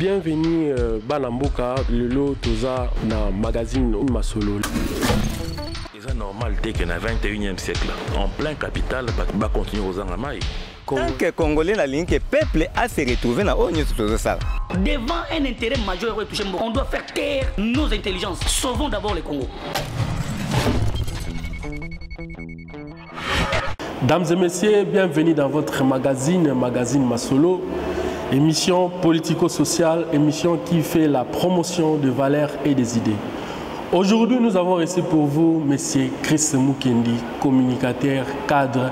Bienvenue Banamboka, Lelo Toza na magazine Masolo. C'est normal dès que dans le 21e siècle, en plein capital, va continuer aux Angamai. Tant que Congolais, la ligne que le peuple a se retrouvé dans ça. Devant un intérêt majeur, on doit faire taire nos intelligences. Sauvons d'abord les Congos. Dames et messieurs, bienvenue dans votre magazine Masolo. Émission politico-sociale, émission qui fait la promotion de valeurs et des idées. Aujourd'hui, nous avons reçu pour vous M. Chris Mukendi, communicateur cadre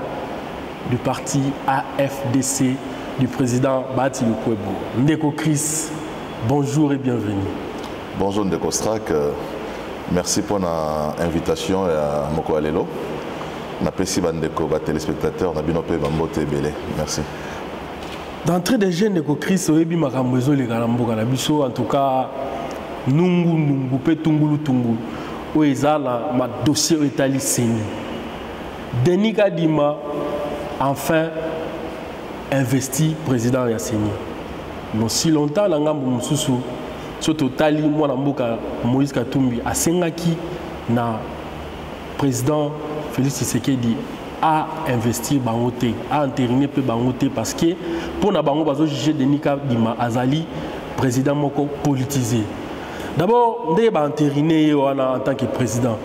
du parti AFDC du président Bati Lukwebo. Ndeko Chris, bonjour et bienvenue. Bonjour Ndeko Strak, merci pour l'invitation à Moko Alelo. N'apprécie Bandeko, téléspectateurs, Nabinope Bambote Belé. Merci. D'entrée des jeunes de Chris, Oebi Makamwezo les Galamboka na biso en tout cas nungu pe tungulu oezala ma dossier etali seni. Denis Kadima enfin investi président ya Seni. Non si longtemps na ngambo mususu soto tali mwana mboka Moïse Katumbi asengaki na président Félix Tshisekedi à investir bangote, à entériner peu bangote parce que pour na bango bazo juger Denis Kadima azali président moko politisé. D'abord, ndé ba entériner en tant que président.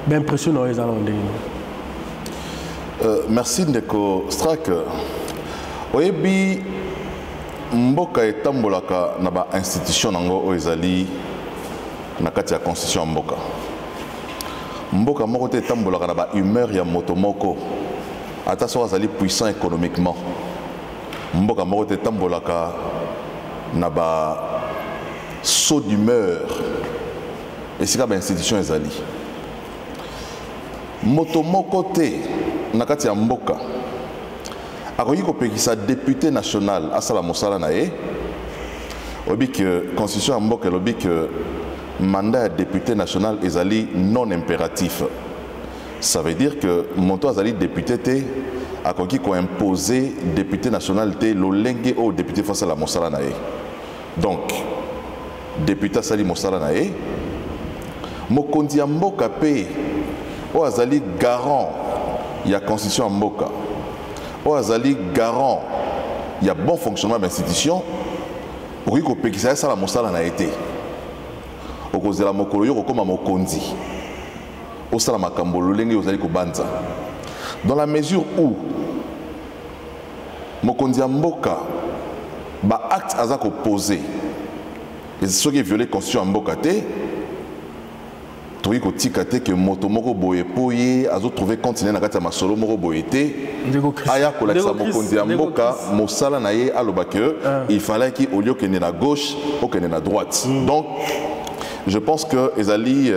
Ben impressionnant les Allandais. Merci Ndeko Strak. Oyebi mboka etambolaka na ba institution nango oezali na kati ya constitution mboka. Mboka moko te etambolaka na ba humeur ya moto moko. Ata so azali puissant économiquement. Mboka moko te etambolaka na ba saut d'humeur. Et c'est comme institution ezali. Moto moko te nakati ya mboka. Akoki kopekisa député national asala mosala na ye. Obi que constitution ya mboka lobi que mandat de député national ezali non impératif. Ça veut dire que monto azali député te akoki ko imposer député national te lolenge au député face à la mosala na ye. Donc député asali mosala na ye mokonzi ya mboka pe o azali garant ya constitution ya mboka o azali garant ya bon fonctionnement de l'institution okoki kopekisa asala mosala na ye te okozela mokolo yo kokoma mokonzi osala makambo lolenge ozali kobanza dans la mesure où mokonzi ya mboka ba acte aza koposer et ce qui est violé constitution en mboka te toki kotika te que moto moko boye poye azo trouver continuer na kati ya masolo moko boye te aya kolakisa mokonzi ya mboka mosala na ye aloba que il fallait qu'il au lieu que na gauche ou que na droite. Donc je pense que ezali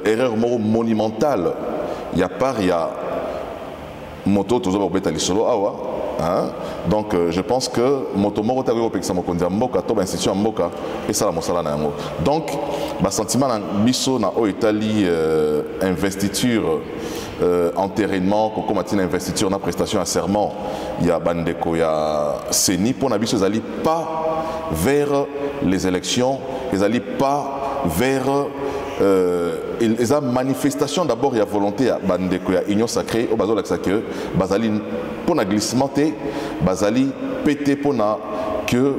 erreur monumentale il y a part il y a moto tozo ba beta lisolo awa. Hein? Donc je pense que motomoro ta ko pekisa mokonzi ya mboka to ba institution ya mboka et ça la mosala na yango. Donc ba sentiment na biso na o Italie investiture enterrement ko komatina investiture na prestation à serment ya bandeko ya Seni pour na biso ezali pas vers les élections, ezali pas vers les manifestations d'abord il y a volonté à bandeko ya union sacrée au bazol que bazali pour na glissement te bazali pété pour na que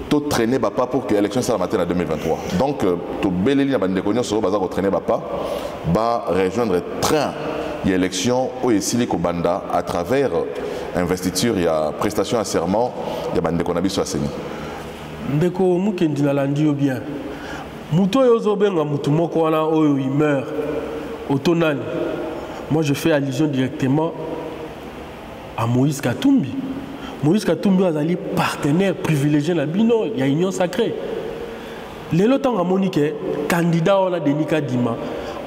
tout traîner bapa pour que l'élection soit la matin en 2023. Donc tout beleli na bandeko union sur bazar traîner bapa ba rejoindre train il y a élection au esili ko banda à travers investiture il y a prestation à serment il y a bandeko na biso aseni. Ndeko Mukendi na landi bien. Muto yozobenga mutu moko wana oyo il meurt autonani. Moi je fais allusion directement à Moïse Katumbi. Moïse Katumbi azali partenaire privilégié na bino ya union sacrée. Lelo tanga monique candidat ola Denis Kadima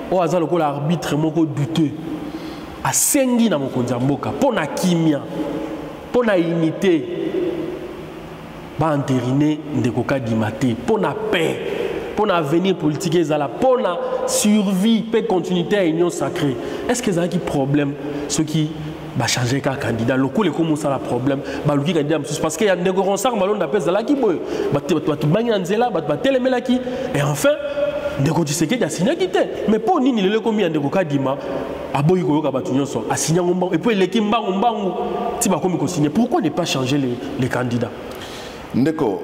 o azali ko l'arbitre moko douteux. Asengi na mokonzi ya mboka pona kimia pona unité ba entériner Ndeko Kadima te pona paix. Pour l'avenir politique, pour la survie et continuité à l'union sacrée. Est-ce que c'est un problème ce qui va changer un candidat. Le coup, comment ça le problème? Baluki candidat parce qu'il y a des négociations malon d'appel là qui boy. Tu banyanzela, télémela qui. Et enfin, ndeko Tshisekedi a signé quitté. Mais pour nini le combien de Kadima a boy ko ka batu nyonso a signé ngomba et puis l'équipe mbangu ti ba komi ko signer. Pourquoi ne pas changer les candidats? Ndeko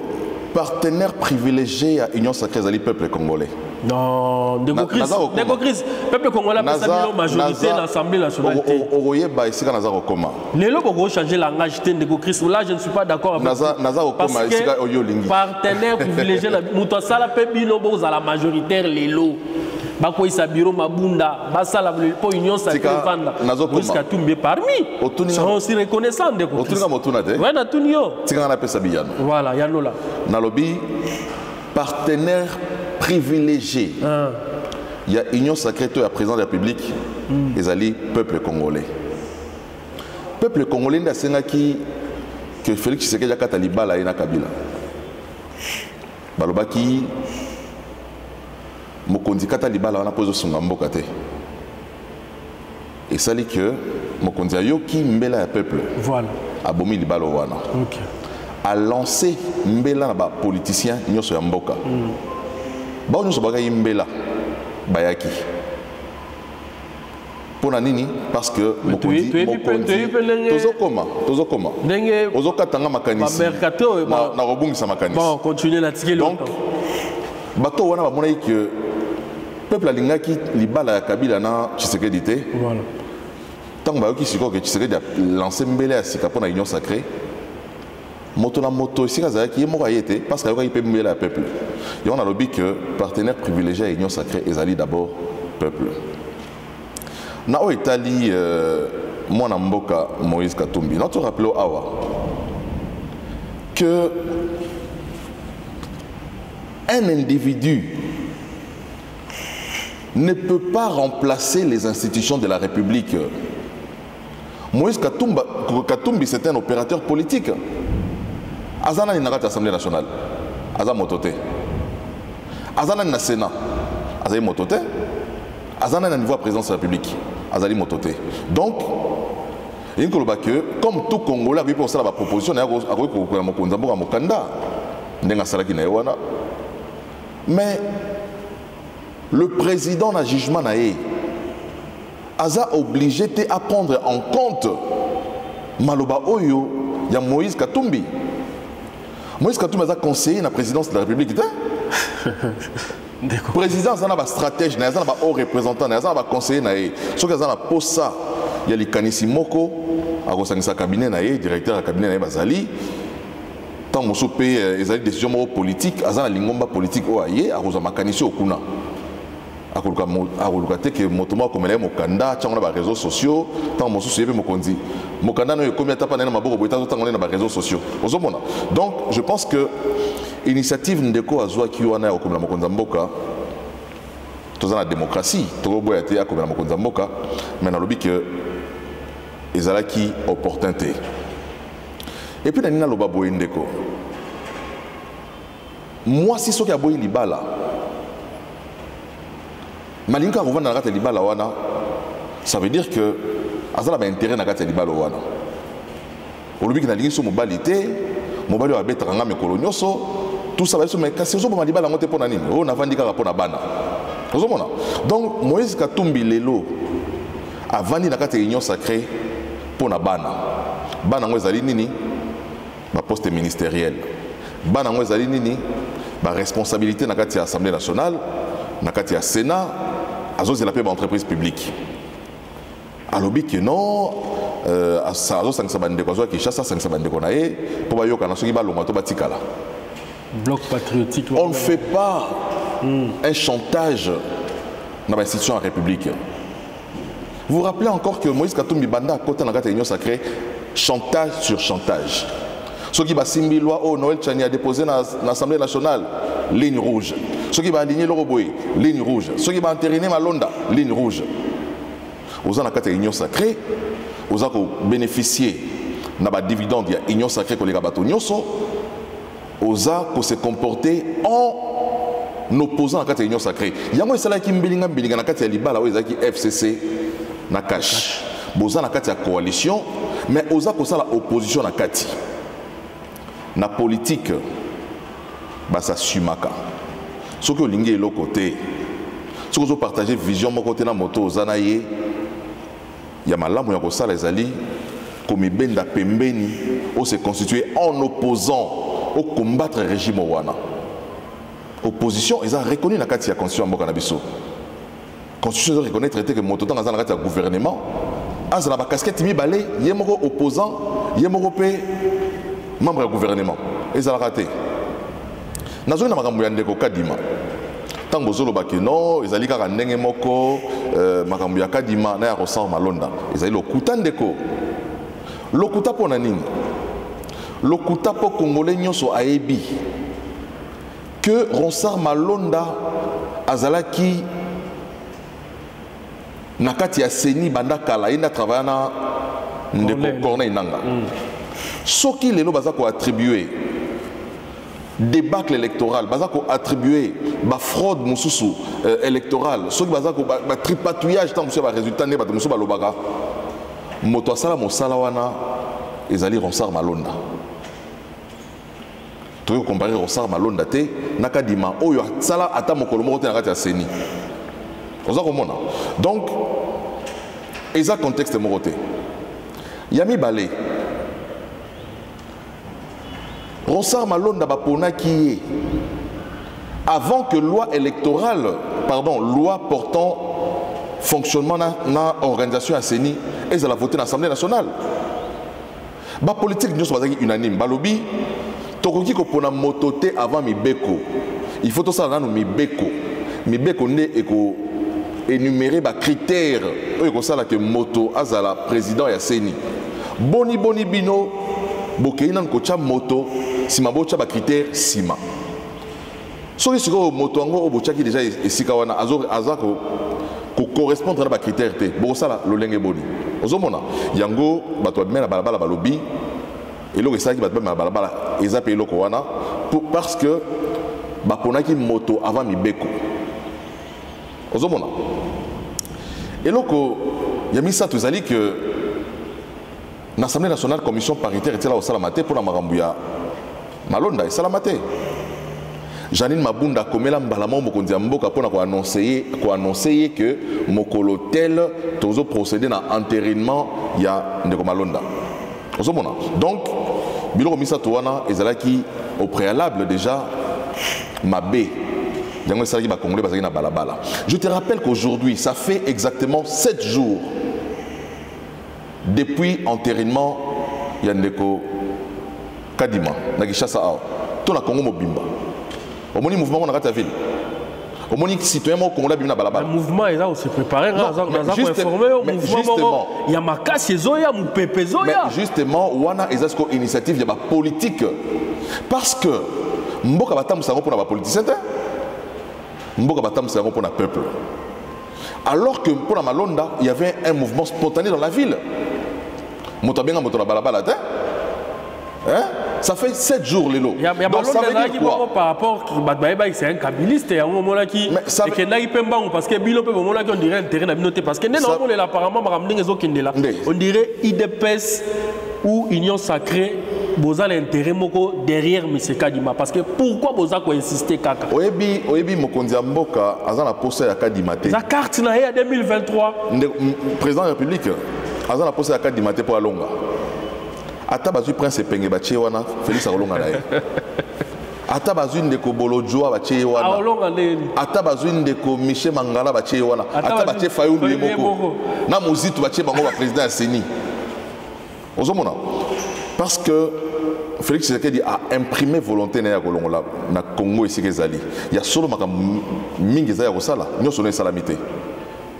partenaire privilégié à Union Sacrée Zali peuple congolais. Non, Ndeko Chris, peuple congolais a sa majorité dans l'Assemblée nationale. Ogoye ba ici kana zako koma. Les lots vont changer la langage Ndeko Chris. Là je ne suis pas d'accord avec vous. Naza okoma ici ka oyo lingi. Partenaire privilégié la muto sala pe bino boza la majoritaire les lots. Bako isa bureau mabunda basala pour Union Sacrée vanda. Jusqu'à tomber parmi. Sont aussi reconnaissants Ndeko Chris. Otuninga motuna te. Ouais na tunio. Tika na pesa biyano. Voilà, yanola. Nalobi partenaire privilégié. Il y a Union Sacrée, il y a président de la République, ils allaient peuple congolais. Peuple congolais, il y a que Félix Tshisekedi a Kataliba la ina Kabila. Balobaki, Mokondi Kataliba la wana pose son gambo kate. Et ça dit que Mokondi ayo qui mbela ya peuple. Voilà. Abomi libalo wana. OK. A lancé mbela na ba politicien nyoso ya mboka. Ba nyoso baga mbela bayaki. Pona nini parce que Mokondi tozo koma ndenge ozokatanga makanisi na robungisa makanisi. Bon, continuer la tirer donc bato wana ba mona que peuple alingaki libala ya Kabila na Tshisekedi te. Voilà. Tant bayoki siko que Tshisekedi a lancé mbela ya sika pona Union Sacrée. Moto na moto ici kazaki yemo ayete parce que il peut mbela ya peuple. Et on a lobby que partenaire privilégié à Union Sacrée ezali d'abord peuple. Na o Italie mwana mboka Moïse Katumbi. Notre rappelons awa que un individu ne peut pas remplacer les institutions de la République. Moïse Katumbi, c'est un opérateur politique. Azana ni nakati Assemblée nationale. Azana motote. Azana ni na Sénat. Azali motote. Azana ni niveau à présidence de la République. Azali motote. Donc, il y a que comme tout Congolais, il y a une proposition à Mokanda. Mais le président n'a jugement naé. Aza obligé à prendre en compte Maloba Oyo, il y a Moïse Katumbi. Moïse Katumbi a conseillé la présidence de la République. Le président a un stratège, il a un haut représentant, il a un conseiller. Ce qu'il y a un poste, il y a les Kanisi Moko, il cabinet, directeur du cabinet Bazali. Tant que vous avez des décisions politiques, il y a un lingomba politique, il y a un Kanisi Okuna. Il que motomo comme les mokanda tchanga ba réseaux sociaux tant mo souci mokondi mokanda no combien tapa na maboko boita tanga na ba réseaux sociaux ozomona. Donc je pense que initiative ndeko azwa ki wana ya komela mokonza mboka toza na démocratie to boya te ya komela mokonza mboka mais na lobi que ezalaki opportunité. Et puis na nina loba boye ndeko moi si soki aboyi libala Malinka revend dans la libala wana, ça veut dire que azala ba intérêt na kati libala wana. Olobi ki na lingi so mobilité, mobali wa betranga me kolonyoso, tout ça va se mais kasi so ba libala ngote pona nini? O na vandi ka pona bana. Ozomona. Donc Moïse Katumbi lelo avandi na kati Union Sacrée pona bana. Bana ngo ezali nini? Ba poste ministériel. Bana ngo ezali nini? Ba responsabilité na kati ya Assemblée nationale, na kati ya Sénat. Azos la paix entreprise publique. Alobi que non, Azos sang bande ko zo ki chassa sang bande ko nae pour ba yoka na soki ba longa to batikala. Bloc patriotique. On ne fait pas un chantage dans l'institution en République. Vous vous rappelez encore que Moïse Katumbi banda côté na kati Union Sacrée chantage sur chantage. Ceux qui ba simbi loi au Noël Tchani a déposé dans l'Assemblée nationale ligne rouge. Ceux qui vont aligner le robot, ligne rouge. Ceux qui vont entériner Malonda, ligne rouge. Aux ans de l'Union Sacrée, aux ans qui bénéficier de dividende de l'Union Sacrée que les rabatons nyoso, aux ans qui se comporter en opposant à l'Union Sacrée. Il y a un salaire qui me béninga na kati ya libala où ils qui FCC na cash. boza na kati ya coalition mais oza kosala opposition na kati na politique basa sumaka soki olingi eloko te soki ozo partager vision moko te na moto oza na ye ya malamu ya kosala ezali komibenda pembeni o se constituer en opposant au combattre régime wana opposition eza reconnu na kati ya constitution mboka na biso constitution eza reconnaître que moto tanga za na kati ya gouvernement azala ba casquette mibale ye moko opposant ye moko pe membre ya gouvernement ezala raté nazo na makambo ya ndeko Kadima tango zoloba ke non ezali kaka ndenge moko makambo ya Kadima na ya Ronsard Malonda ezali lokuta ndeko lokuta pona nini lokuta po congolais nyonso ayebi que Ronsard Malonda azalaki na kati ya seni banda kala ina travailler na ndeko Corneille Nanga soki lelo baza ko attribuer débâcle électoral baza ko attribuer ba fraude mususu électorale soki baza ko ba tripatouillage tant monsieur ba résultat ne ba mususu ba lobaka moto asala mosala wana ezali Ronsard Malonda to comparer Ronsard Malonda te na Kadima oyo sala ata mokolo moko te na kati ya seni oza komona donc eza contexte moko te yami balé Ronsard Malonda baponaki ye avant que loi électorale loi portant fonctionnement na organisation à CENI et à la voter dans l'Assemblée nationale ba politique nyonso bazaki unanime balobi tokoki kopona mototé avant mibeko il faut to ça nanu mibeko ne eko énumérer ba critères oyo ko sala que moto azala président ya CENI boni bino bokei nan ko cha moto sima bocha ba critères sima soki siko moto ngo obochaki déjà esika wana azako ko correspondre na ba critères te bosala lolenge boni ozomona yango bato bamena balabala balobi eloko esaki bato bamena balabala ezape eloko wana parce que baponaki moto avant mibeko ozomona eloko ya misato ezali que l'Assemblée nationale commission paritaire était là au salamate pour la makambu ya Malonda et salamate Janine Mabunda komela mbalama mokonzi ya mboka pona ko annoncer que mokolo tel tozo procéder na entérinement ya ndeko Malonda ozomona donc biloko misato wana ezalaki au préalable déjà mabe yango esalaki ba congolais bazaki na balabala. Je te rappelle qu'aujourd'hui ça fait exactement 7 jours depuis enterrement Yandeko Kadima na Kinshasa awa to na Congo mobimba omoni mouvement on a kata ville omoni citoyen mo Congolais bimina balabala le mouvement est là on se préparer dans informer au mouvement il y a makasi zoya mu pepe zoya mais justement wana ezasko initiative ya ba politique parce que mboka batamusa ngo pona ba politicien mboka batamusa ngo pona peuple alors que pour la Malonda il y avait un mouvement spontané dans la ville. Ça fait 7 jours les lots. Donc ça veut dire quoi par rapport c'est un kabiliste et un qui parce que bilo peut on dirait intérêt na binoté parce que non apparemment on dirait IDPS ou Union Sacrée boza l'intérêt moko derrière M. Kadima parce que pourquoi boza ko insister kaka oyebi mokonzi mboka azana poste ya Kadima te la carte na ya 2023 président de la République azana poste ya Kadima te pour alonga ata bazui prince penge bache wana Félix alonga na ye ata bazui ndeko Bolojwa bache wana ata bazui ndeko Michel Mangala bache wana ata bache Fayulu yemoko na muzitu bache bango ba président ya CENI ozomona parce que Félix Tshisekedi a imprimé volonté na kolongola na Congo ici kezali il y a solo makambo mingi za ya kosala nyoso na salamité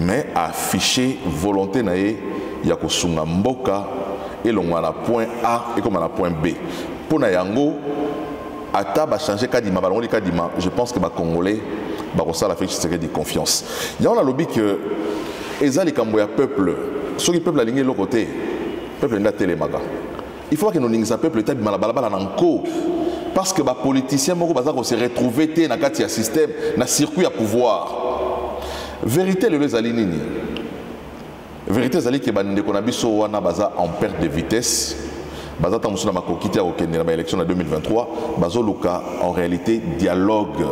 mais a affiché volonté na ye ya kosunga mboka elongwa na point A et comme na point B pona yango ata ba changer Kadima balongoli Kadima je pense que ba congolais ba kosala Félix Tshisekedi confiance il y a on a lobby que ezali kambo ya peuple soki peuple alingi le côté peuple nda telemaka il faut que nous n'ayons peuple état balabala nanko parce que les politiciens se retrouver dans le système dans le circuit à pouvoir vérité le les alinini vérité ezali ke bandeko na biso wana baza en perte de vitesse baza ta musuna makokiti ya kokende na élection na 2023 bazoluka en réalité dialogue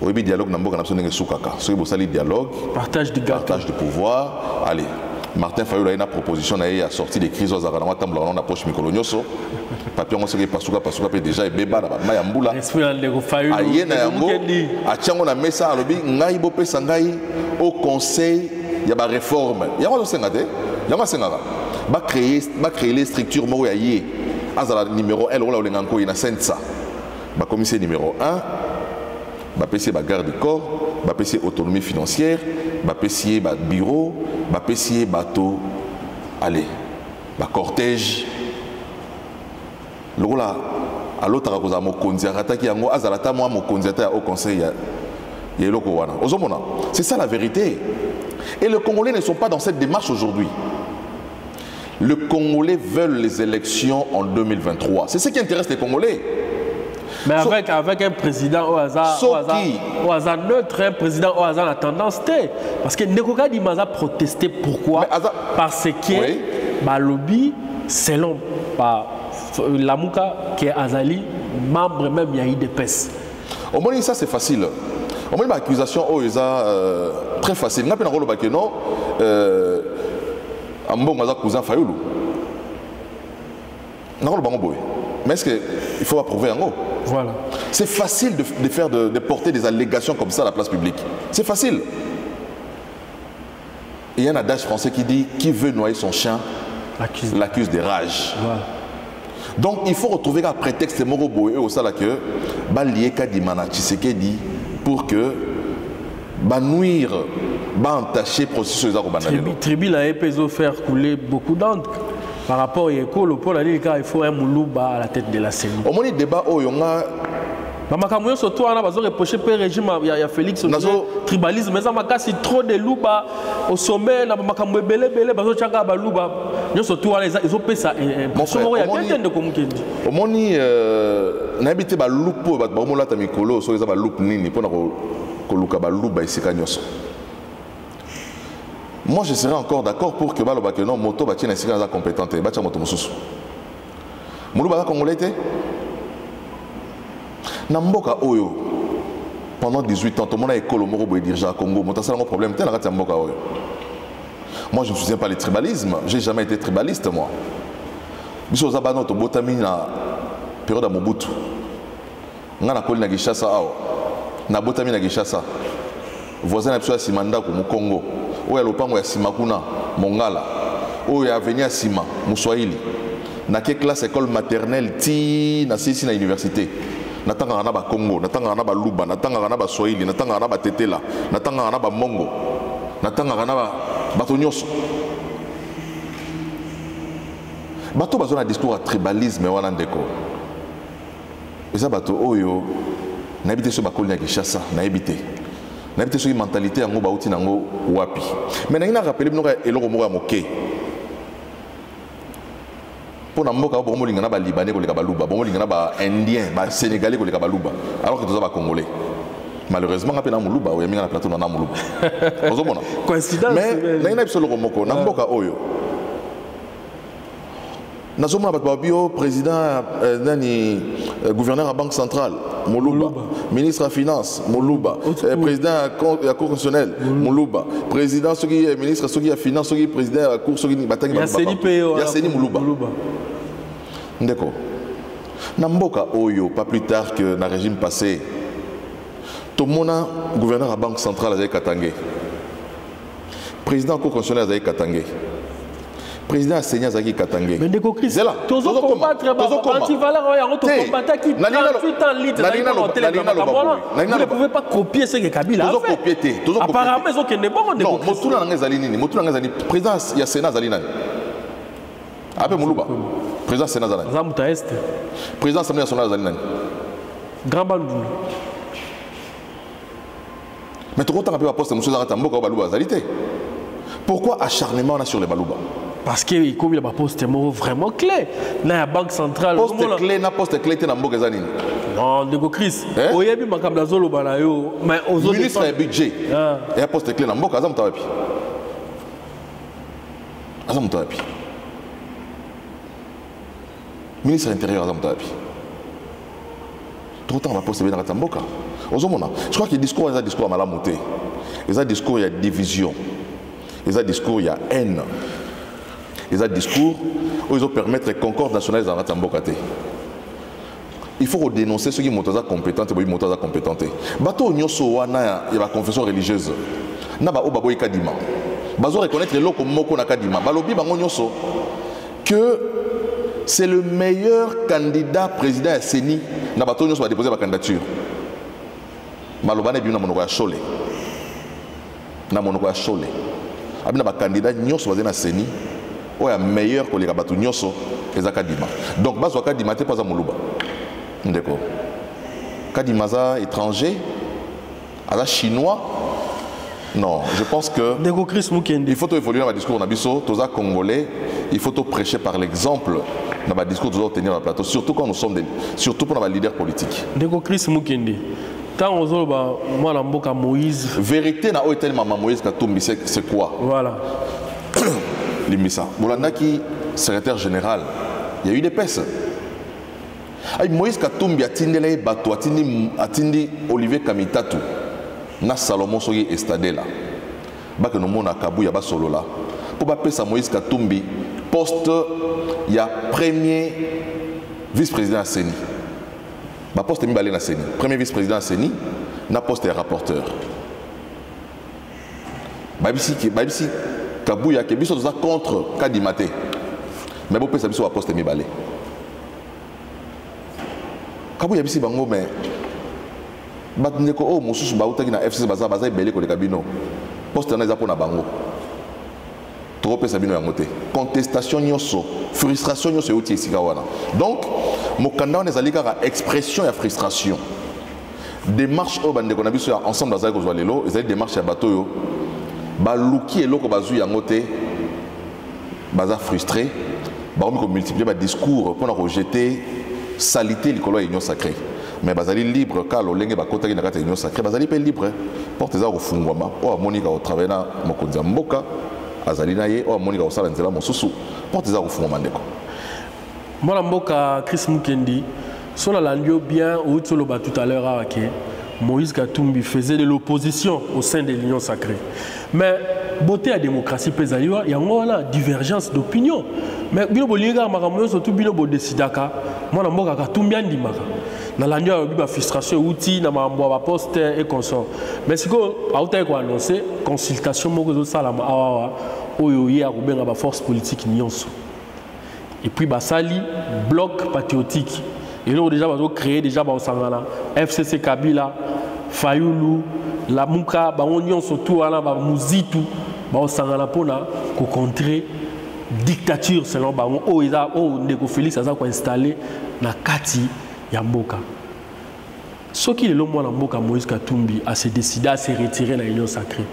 oyebi dialogue na mboka na biso ndenge esukaka soki bosali dialogue partage du pouvoir. Allez, Martin Fayulu a une proposition à sortir des crises aux arrangements dans la poche mikolo nyoso papier on sait pasuka pe déjà et beba na mayambula aye na yango atiango na mesa alobi ngai bo pesa ngai au conseil ya ba réforme yango senga te yango senga ba créer les structures moko ya ye azala numéro 1 ola olenga nko ina sensa ba commissaire numéro 1 ba PC ba garde du corps ba PC autonomie financière ba PC ba bureau ba PC bateau allez ba cortège lokola alotaka koza mokonzi akataki yango azalata mwa mokonzi ata au conseil ya eloko wana ozomona. C'est ça la vérité. Et les Congolais ne sont pas dans cette démarche aujourd'hui. Les Congolais veulent les élections en 2023. C'est ce qui intéresse les Congolais. Mais avec un président au hasard neutre, un président au hasard la tendance T. Parce que Nekoka Dimaza a protesté. Pourquoi? Parce que oui. Lobby, selon Lamouka, qui est Azali, membre même il y a eu des PES. Au moins ça c'est facile. Au moins l'accusation très facile. N'a pas de rôle que non. Ambon Maza cousin Fayulu. N'a pas de rôle. Mais est-ce qu'il faut approuver un mot? Voilà. C'est facile de porter des allégations comme ça à la place publique. C'est facile. Il y a un adage français qui dit qui veut noyer son chien l'accuse des rages. Voilà. Donc il faut retrouver un prétexte Morobo et au sala que balié kadimana Tshisekedi pour que nuire entacher processus de tribu la EPSO faire couler beaucoup d'encre. Par rapport à l'école, il faut un Moulouba à la tête de la CENI. Au moins, le débat, il y a un surtout, on a reproché le régime, il y a Félix, tribalisme, mais il y a trop de louba au sommet, il y a un louba. Surtout, ils ont fait ça. Au moins, il y a un loupo, il y a un loupo, moi je serais encore d'accord pour que non moto ba tienne séquence compétente ba tia moto mususu muluba ka congolais té na mboka oyo pendant 18 ans tout le monde a école moko boy dirigeant à Congo moto ça un problème té na kati mboka oyo. Moi je ne soutiens pas le tribalisme, j'ai jamais été tribaliste moi. Biso za bano to botami na période à Mobutu ngana koli na Kinshasa awa na botami na Kinshasa voisin na biso ya Simanda ko mu Congo oya lopango ya sima kuna Mongala oya avenir sima Muswahili na ke classe école maternelle ti na sisi na université natanga na ba Congo natanga na ba Luba natanga na ba Swahili natanga na ba Tetela natanga na ba Mongo natanga na ba batonyoso bato bazo na discours à tribalisme wana ndeko eza bato oyo na habité so bakoli na Kinshasa na habité na peut-être une mentalité en gros bauti nango wapi mais na ina rappeler bino eloko moko ya moke pour na mboka bo molinga na ba libanais ko leka ba luba bo molinga na ba indien ba sénégalais ko leka ba luba alors que tous ba congolais malheureusement ngapena muluba o yaminga na plateau na muluba ozomona coïncidence mais na ina biso loko moko na mboka oyo nazomona bato babio président nani gouverneur à banque centrale Moluba, ministre à finance Moluba, président à cour constitutionnelle Moluba, président ministre à finance président à cour Batang Yasseni Moluba. D'accord. Namboka Oyo, pas plus tard que dans le régime passé, tout le monde gouverneur à banque centrale à Katangé, président à cour constitutionnelle à Katangé. Président a saigné Zaki Katangé. Mais Ndeko Chris, tous combattre anti-valeur, on combattre qui 38 ans litre. Vous ne pouvez pas copier ce que Kabila a fait. Apparemment, ils ont qu'un bon. Non, Motuna Ngazalini, président il y a Sénat Zalina. Après Moulouba, président Sénat Zalina. Zamouta Est. Président Assemblée nationale Zalina. Grand Bandou. Mais tout le temps, on peut poster M. Zarata Mboka Balouba Zalité. Pourquoi acharnement on a sur les Balouba? Parce que comme il a poste vraiment clé. Dans la banque centrale. Poste clé, na poste clé, tu n'as pas besoin. Non, Ndeko Chris. Oyebi makabla zolo banayo. Mais aux autres. Ministre du budget. Et un poste clé na mboka azam tawapi. Azamoutapi. Ministre de l'Intérieur Azamoutapi. Tout le temps, on va poster bien dans Tamboka. Je crois que le discours est un discours à Malamoté. Il y a un discours, il y a division. Il y a un discours, il y a haine. Il y a un discours où ils ont permettre la concorde nationale dans Tamboka. Il faut dénoncer ceux qui sont compétents et qui sont compétents. Bateau Nyoso wana il y a confession religieuse. Na ba obabo ikadima. Bazo reconnaître loko moko na kadima. Balobi bango Nyoso que c'est le meilleur candidat président à Seni. Na bateau Nyoso va déposer ma candidature. Malobane bi na monoko ya Chole. Na monoko ya Chole. Abina ba candidat Nyoso va na Seni. Oya meilleur que les bateau Nyoso ezakadima. Donc bazo kadima te pas za moluba. D'accord. Kadimaza étranger, Aza chinois. Non, je pense que il faut évoluer dans le discours Nabiso, Toza congolais, il faut prêcher par l'exemple dans le discours de tenir dans le plateau, surtout quand nous sommes surtout pour les leaders politiques. Deko Chris Mukendi. Tant aux autres, moi la mboka Moïse. Vérité na oetel maman Moïse Katumbi, c'est quoi? Voilà. Limisa. Bolandaki, secrétaire général, il y a eu des pestes. Moïse Katumbi atindele bato atindi Olivier Kamitatu na Salomon Soye Estadela baka no mona kabu ya ba solo la pour ba pesa Moïse Katumbi poste ya premier vice-président à Seni ba poste mi balé na Seni premier vice-président à Seni na poste ya rapporteur babisi kabu ya ke biso za contre Kadimate mais bo pesa biso ba poste mi balé Kabu yabisi bango mais batndeko o mususu bautaki na FCC baza ebele ko le kabino poste na za pona bango trop pesa bino yango te contestation nyonso frustration nyonso euti esika wana donc mokanda on ezali kaka expression ya frustration démarche o bandeko na biso ya ensemble bazali kozwa lelo ezali démarche ya bato yo baluki eloko bazui yango te baza frustré bakomi ko multiplier ba discours pour na rejeter salité likolo ya union sacrée mais bazali libre car lolenge bakotaki na kati ya union sacrée bazali pe libre porte za kofungwama o amonika au travail na mokonzi ya mboka azali na ye o amonika osala nzela mosusu porte za kofungwama ndeko mwana mboka Chris Mukendi sur la langue bien ou tsoloba tout à l'heure avec Moïse Katumbi faisait de l'opposition au sein de l'union sacrée mais beauté à démocratie pesali il y a une divergence d'opinion mais bino boliga makamoyo surtout bino bo decidaka mwana mboka Katumbi andimaka na la nuit ba frustration outil na mambo ba poste et consort mais siko auta ko annoncer consultation moko zo sala awa oyo ya kubenga ba force politique nyonso et puis ba sali bloc patriotique et là déjà ba créer déjà ba osangana FCC Kabila Fayulu la muka ba nyonso tout wana ba muzitu ba osangana pona ko contrer dictature selon bango o eza o ndeko Félix aza ko installer na kati ya mboka soki lelo mwana mboka Moïse Katumbi a se décidé à se retirer na union sacrée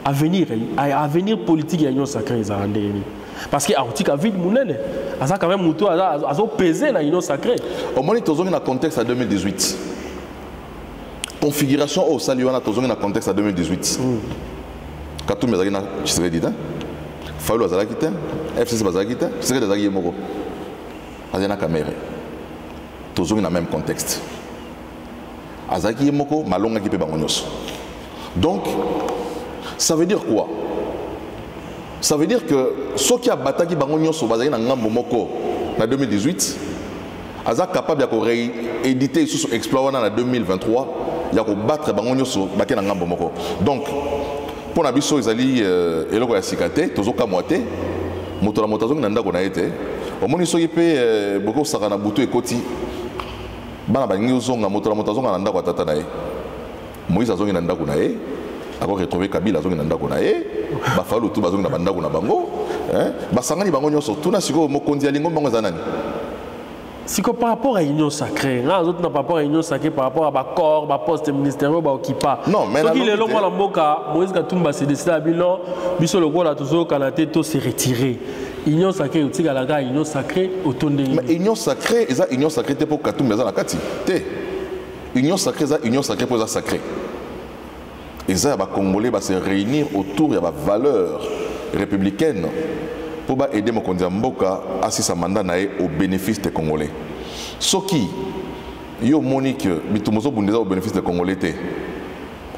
avenir politique ya union sacrée ezala ndeni parce que aotika vide munene aza quand même muto azo peser na union sacrée au moins tozongi na contexte à 2018 configuration au saliwana tozongi na contexte à 2018 Katumbi azaki na Tshisekedi ta Fayulu azalaki te FCC bazalaki te Tshisekedi azalaki moko azana caméra tozongi na même contexte azalaki moko malonga ki pe bango nyonso donc ça veut dire quoi? Ça veut dire que ceux qui a battu bango nyonso bazalaki na ngambo moko na 2018 aza capable de rééditer sous exploit en 2023 ya ko battre bango nyonso baké na ngambo moko donc pour na biso ezali eloko ya sikate tozoka moite moto na moto azongi na ndako na ete omoni soki pe boko saka na butu ekoti bana balingi ozonga moto na moto azonga na ndako atata na ye Moïse azongi na ndako na ye ako retrouver Kabila azongi na ndako na ye Fayulu tu bazongi na bandako na bango basangani bango nyonso tuna siko mokonzi alingo bango zanani siko par rapport à l'union sacrée na autres par rapport à l'union sacrée par rapport à ba corps ba poste ministériel ba occupa non mais soki lelo mwana mboka Moïse Katumbi se décide à bilan biso lokola tozo kanaté to se retirer union sacrée otika la ga union sacrée otonde mais union sacrée eza union sacrée te pour Katumbi za na kati te union sacrée za union sacrée pour za sacré eza ba congolais ba se réunir autour ya ba valeurs républicaines pour aider Mokonzi Mboka à sa mandat au bénéfice des Congolais. Ce qui, yo Monique, bitumozo bundeza au bénéfice des Congolais té.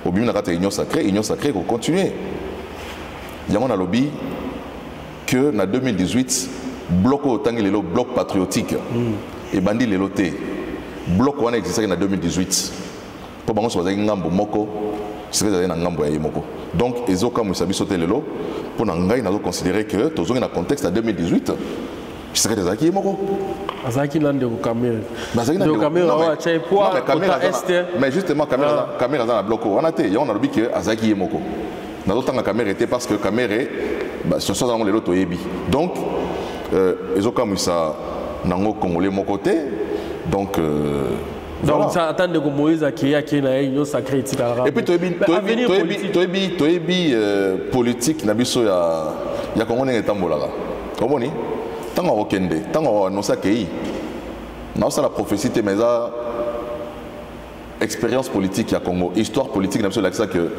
Au bim nakata union sacrée pour continuer. Yango na lobby que na 2018 bloc au tangi lelo bloc patriotique et bandi lelo té. Bloc wana existait en 2018. Pour bango soza ngambo moko, c'est que na ngambo ya moko. Donc ezoka musabi sote lelo pour ngai na considérer que tozongi na contexte à 2018. C'est que des moko. Azaki lande ko caméra. De caméra wa chai poa mais justement caméra dans la bloc on a té, on a lobby que Azaki moko. Na d'autant la caméra était parce que caméra ce soit dans les loto yebi. Donc ezoka musa nango congolais mon côté. Donc donc ça attend de Moïse qui a na union sacrée et puis toyebi politique na biso ya Congo n'etambolaka. Komoni tant on okende tant on annonce que na ça la prophétie mais ça expérience politique ya Congo histoire politique na biso la ça que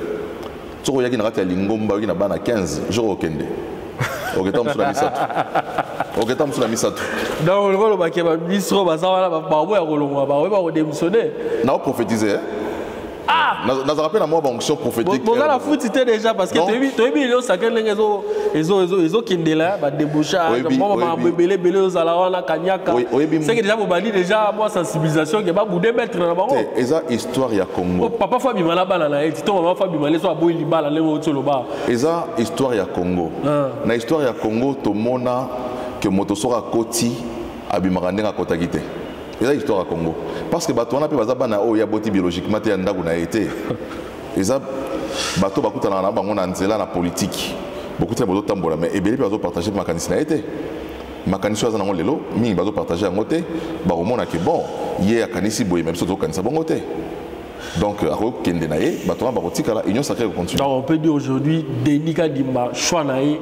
tsoko yaki na kati ya lingomba yaki na bana 15 jours okende oketa musula misatu oketa musula misatu donc le rôle ba ministre ba ça wala ba bo ya kolongwa ba ba démissionner na prophétiser nous avons une fonction prophétique. Vous avez la foutité déjà parce que tu as vu les sacrés les qui sont là, bah déboucher, moi belé belé aux alawana kanyaka. C'est que déjà vous bali déjà moi sensibilisation que bah vous démettre dans la banque. Et ça histoire ya Congo. Papa Fabi malabala na et ton maman Fabi malé soit boy libala le au toloba. Et ça histoire ya Congo. Na histoire ya Congo to mona que motosora koti abimarandenga kotagite. Et ça histoire à Congo. Parce que bateau on a pu bazabana oh ya boti biologiquement te ndaku na été. Et ça bateau bakuta na bango na nzela na politique. Beaucoup de bateau tambola mais ebeli bateau partager makanisi na été. Makanisi za na lelo mi bateau partager ngote ba omona que bon yé akanisi boye même surtout kanisa bongote. Donc ako kende na ye bateau ba kotika la union sacrée continue. Donc on peut dire aujourd'hui Denika Dimba choix na ye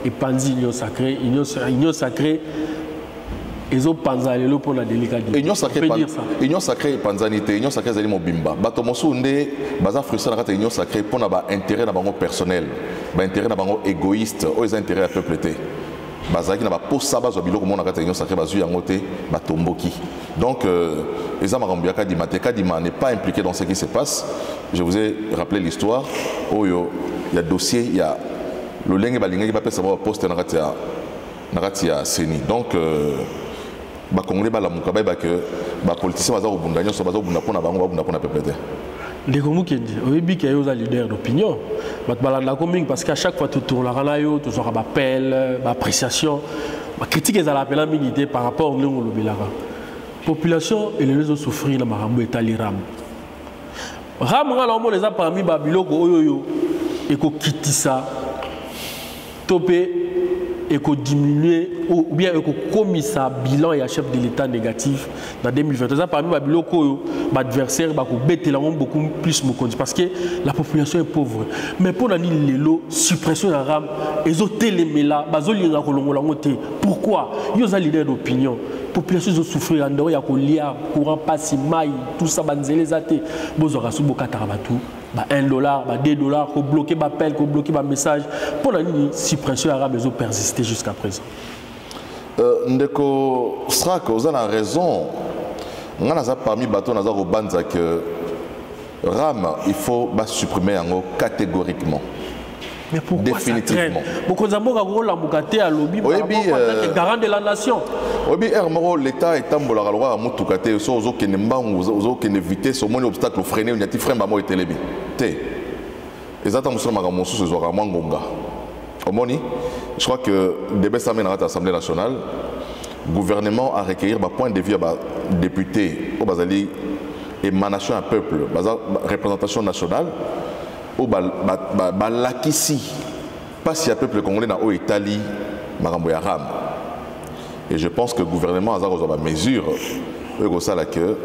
et Panzi union sacrée ils ont panzani le pour la délicatesse. Union sacrée panzanité, union sacrée zali mobimba. Bato mosunde baza frustré na union sacrée pour na ba intérêt na bango personnel, ba intérêt na bango égoïste, ou les intérêts à peuple té. Baza ki na ba posa bazo biloko mona kata union sacrée bazu yango té ba tomboki. Donc les amarambiaka Kadima n'est pas impliqué dans ce qui se passe. Je vous ai rappelé l'histoire. Oyo il y a dossier, il y a le lenge balinga qui va pesa ba poste na katia Seni. Donc ba Congolais ba la mukabai ba que ba politiciens baza obundanya so baza obunda pona bango obunda pona pepete. Les Komukendi, oyebi que yoza leader d'opinion. Bat balanda coming parce qu'à chaque fois tu tournes la ranayo, tu auras appel, appréciation, ba critique les appels militaires par rapport au ngongo lobelara. Population et les réseaux souffrir na marambo etali ram. Ram ngala mo les a parmi ba biloko oyoyo et ko kitisa topé et qu'on diminue ou bien qu'on commise un bilan et un chef de l'État négatif dans 2020. Ça parmi les adversaires, beaucoup plus parce que la population est pauvre. Mais pour la suppression de la rame, ils ont téléméla, pourquoi? Ils ont leader d'opinion. La population a souffert, il y a un courant pas si maille, tout ça, les athées. Vous aurez $1, $2, qu'on bloque l'appel, qu'on bloque le message. Pour la suppression arabe, ils ont persisté jusqu'à présent. Ndeko Srak, vous avez raison. Nous avons parmi bateaux, nous avons que RAM, il faut supprimer catégoriquement. Mais pourquoi définitivement. Pourquoi ça traîne? Garant de la nation. L'État est en train de loi à Moutoukate, so ozo kene mbangu, ozo kene vitesse, au moins obstacle freiner, on y a ti frein bamo etelebi. Té. Exactement sur ma monsu ce soir à Mangonga. Omoni, je crois que débat ça mène à l'Assemblée nationale. Le gouvernement a recueilli un point de vue à député au Bazali émanation à peuple, représentation nationale. Au Balakisi, pas si un peuple congolais dans l'Italie, Marambo Yaram. Et je pense que le gouvernement a des mesures que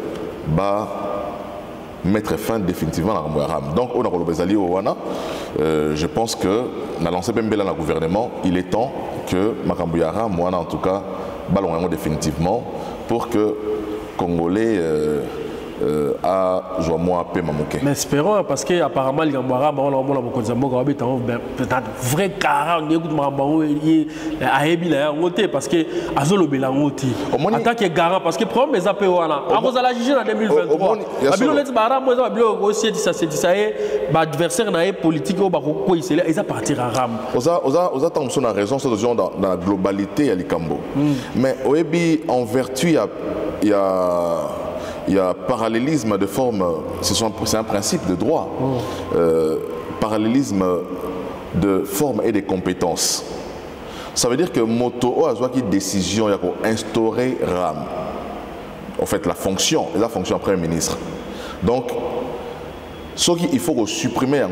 mettre fin définitivement à Marambo Yaram. Donc, on a Bezali Owana. Je pense que, dans lancé même dans le gouvernement, il est temps que Marambo Yaram, moi en tout cas, ballon définitivement pour que les Congolais à Joamo Pemamoke. Mais espérons, parce qu'apparemment, les Gambara, on a un vrai caractère, parce que Azolo Belangoti. En tant que garant, parce que le problème est à la juger en 2023. L'adversaire politique, ils ont parti à Ram. Vous avez raison, c'est dans la globalité à l'Ikambo. Mais en vertu, il y a parallélisme de forme, c'est un principe de droit. Parallélisme de forme et de compétences. Ça veut dire que Moto a une décision pour instaurer RAM. En fait, la fonction Premier ministre. Donc, ce qu'il faut supprimer,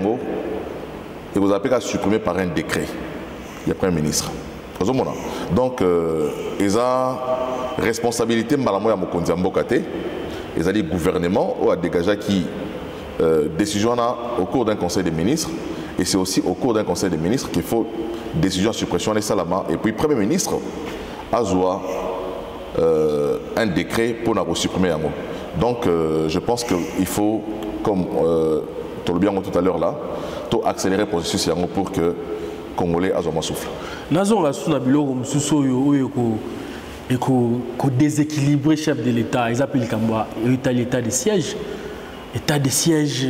et vous appelez à supprimer par un décret. Il y a Premier ministre. Donc, il y a responsabilité de Mokondi Mbokate. Ils ont dit gouvernement ou à dégager qui décision au cours d'un conseil des ministres, et c'est aussi au cours d'un conseil des ministres qu'il faut décision de suppression des salama, et puis Premier ministre a un décret pour nous supprimer un mot. Donc je pense qu'il faut, comme tu l'as bien dit tout à l'heure là, accélérer le processus pour que Congolais aient un souffle. Et qu'on déséquilibre le chef de l'État, ils appellent l'état de siège. L'état de siège,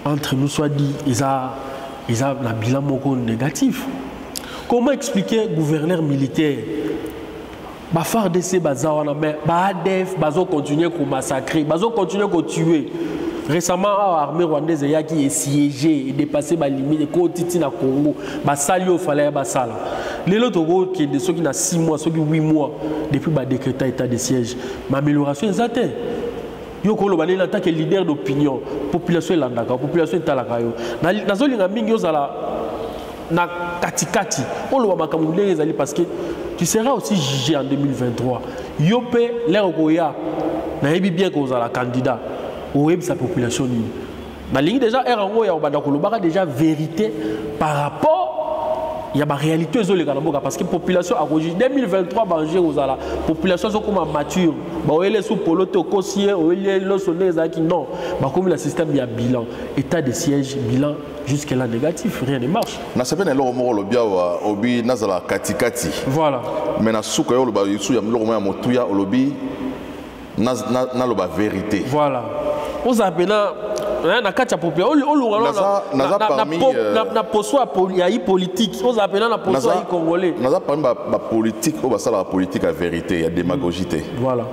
entre nous, soit dit, ils ont un bilan négatif. Comment expliquer gouverneur militaire FARDC, ADF, continuer à massacrer, continuer à tuer. Récemment, l'armée rwandaise qui est siégée et dépassé les limites, et qui est au Congo, il fallait basala. Les autres qui sont 6 mois, 8 mois depuis le décret d'état de siège, l'amélioration est atteinte. Yo ko loba en tant que leader d'opinion, population landaka, population talaka yo. Na zolinga mingi ozala na katikati. O loba makamule ezali parce que tu seras aussi jugé en 2023. Yo pe l'air koya na yebi bien ko ozala candidat. O yebi sa population ni. Na ligne déjà erango ya obanda ko loba déjà vérité par rapport il y a ma réalité parce que la population a 2023 la population est mature. Elle sous polote au conseiller, non. Comme le système il y a bilan, état de siège, bilan jusqu'à là négatif, rien ne marche. Voilà. Mais na souka yo loba yusu ya mloko ya motuya olobi na vérité. Voilà. On s'appelle na kacha populaire na poso ya politique on s'appelle na poso ya congolais na parmi ba politique o basala la politique à vérité il y a démagogie. Voilà.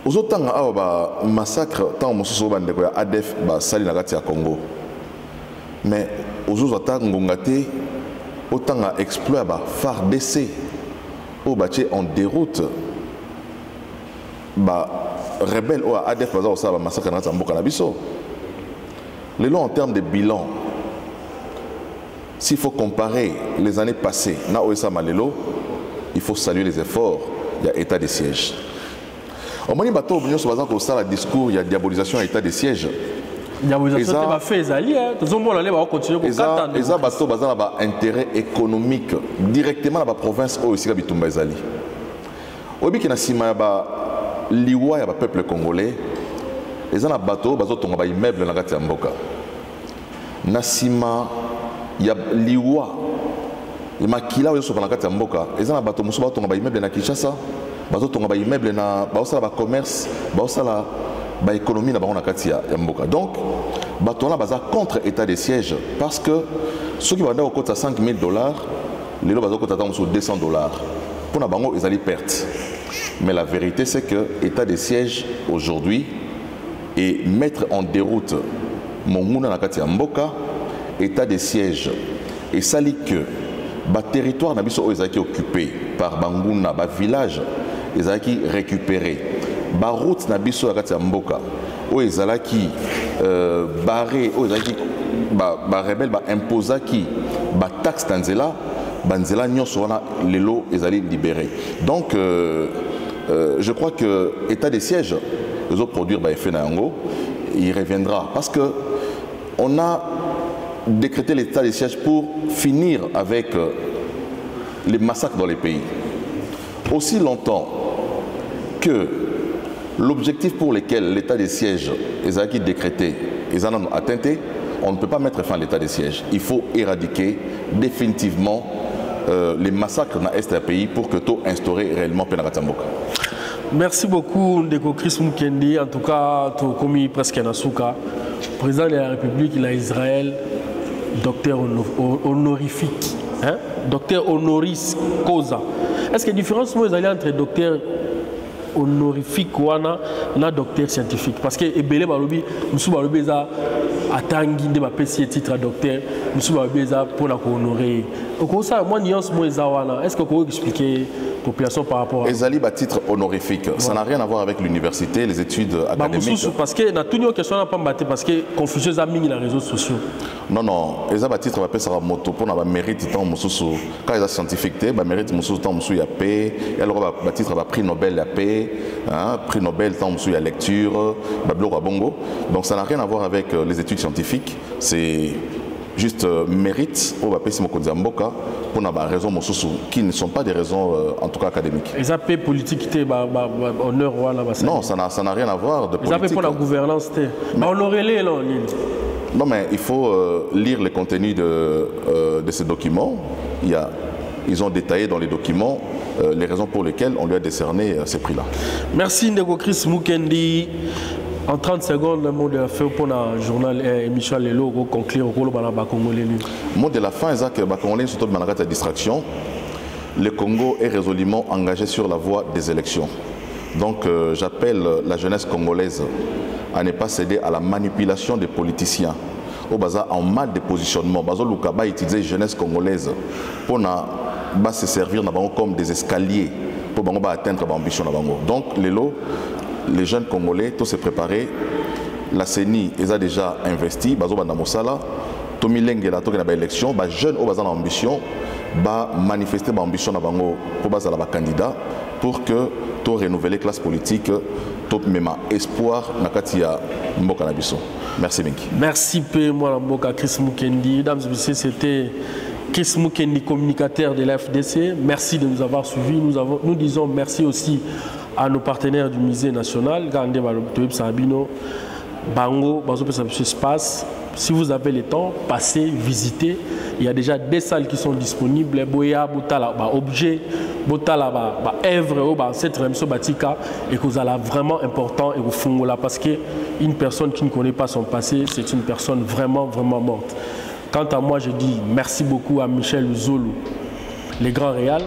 Ozotanga awa ba massacre tant mosusu ba ndeko ya ADF ba sali na kati ya Congo. Mais ozozata ngongate otanga exploit ba FARDC o bache en déroute ba rebelle ou ADF ça va massacrer dans Mboka Nabiso. Les lois en termes de bilan, s'il faut comparer les années passées, na OSA Malelo, il faut saluer les efforts. Il y a état de siège. Au moment où on a un discours, il y a diabolisation à état de siège. Diabolisation, c'est pas fait, Zali. Tout le monde va continuer pour 4 ans. Les bateaux ont un intérêt économique directement dans la province où il y a Bitumba Zali. Au Biki Nassima, liwa ya peuple congolais les gens bateau bazo tonga ba immeuble na kati ya mboka na sima ya liwa ya makila oyo so na kati ya mboka les gens bateau muso ba tonga ba immeuble na Kinshasa bazo tonga ba immeuble na ba osala ba commerce ba osala ba économie na ba na kati ya mboka. Donc bateau na baza contre état de siège parce que ceux qui vont au coût à $5 000 les lots bazo coût à $200 pour na bango ils allaient perte. Mais la vérité, c'est que l'état de siège aujourd'hui et mettre en déroute Monguna Nakati Mboka, état de siège, et ça dit que le territoire n'a pas été occupé par Banguna, le village, ils ont été récupérés. La route n'a pas été Mboka, où ils ont été barrés, où ils ont été rebelles, imposés qui, la taxe d'Anzela, Banzela Nyosona, les lots, ils ont été libérés. Donc, je crois que l'état de siège, les autres produire effet Nayango, il reviendra. Parce qu'on a décrété l'état de siège pour finir avec les massacres dans les pays. Aussi longtemps que L'objectif pour lequel l'état de siège est décrété est atteint, on ne peut pas mettre fin à l'état de siège. Il faut éradiquer définitivement les massacres dans l'Est du pays pour que tout instaurer réellement Penagatsamboka. Merci beaucoup, Ndeko Chris Mukendi. En tout cas, tu as commis presque un Asuka. Président de la République, il a Israël, docteur honorifique. Hein? Docteur honoris causa. Est-ce qu'il y a une différence entre docteur honorifique et docteur scientifique? Parce que Ebele Balobi, Moussou Balobi a attendu de passer titre docteur, Moussou Balobi a pour la honorer. Moi, nuance est-ce que vous pouvez expliquer la population par rapport à Ezali a titre honorifique. Ouais. Ça n'a rien à voir avec l'université, les études académiques. Parce que dans toutes les questions, on n'a pas battu parce que Confucius a mis les réseaux sociaux. Non, Ezali a titre va passer à moto pour avoir mérite temps Moussou. Quand ils sont scientifiques, bah mérite Moussou temps Moussou ya paix. Et alors va titre va prix Nobel ya paix, hein, prix Nobel temps Moussou ya lecture, bablo bongo. Donc ça n'a rien à voir avec les études scientifiques. C'est juste mérite au Bapé Simokondiamboka pour des raisons qui ne sont pas des raisons en tout cas académiques. Les AP politiques honneur non, ça n'a rien à voir de politique. Les AP pour la gouvernance honorez-les non. Non mais il faut lire le contenu de ces documents. Ils ont détaillé dans les documents les raisons pour lesquelles on lui a décerné ces prix-là. Merci Ndeko Chris Mukendi. En 30 secondes, le mot de la fin pour le journal émission Lelo pour conclure au Congolais. Le mot de la fin, c'est que les Congolais sont de distraction. Le Congo est résolument engagé sur la voie des élections. Donc j'appelle la jeunesse congolaise à ne pas céder à la manipulation des politiciens. Au bazar en mal de positionnement, Bazo Lukaba utiliser la jeunesse congolaise pour se servir comme des escaliers pour atteindre l'ambition. Donc Lelo, les jeunes Congolais, tous se préparer. La CENI, ils ont déjà investi. Bazo Banda Mosala, Tomi Lengela, Toki na ba élection, ba jeunes au bazar ambition, ba manifester ba ambition na bango pour bazar la candidat pour que tout renouveler classe politique, tout même espoir na katia Mboka na biso. Merci Minki. Merci P. Moi Mboka Chris Mukendi. Mesdames et messieurs, c'était Chris Mukendi, communicateur de la FDC. Merci de nous avoir suivis. Nous disons merci aussi à nos partenaires du musée national, Bango, Espace. Si vous avez le temps, passez, visitez. Il y a déjà des salles qui sont disponibles. Boya, Botala, objet, Botala, œuvre, cette émission Batika, et que vous allez vraiment important et vous fondez là parce qu'une personne qui ne connaît pas son passé, c'est une personne vraiment, vraiment morte. Quant à moi, je dis merci beaucoup à Michel Zolo, les grands réals.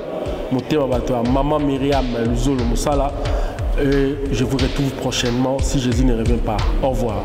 Maman Myriam Luzolo Moussala. Je vous retrouve prochainement si Jésus ne revient pas. Au revoir.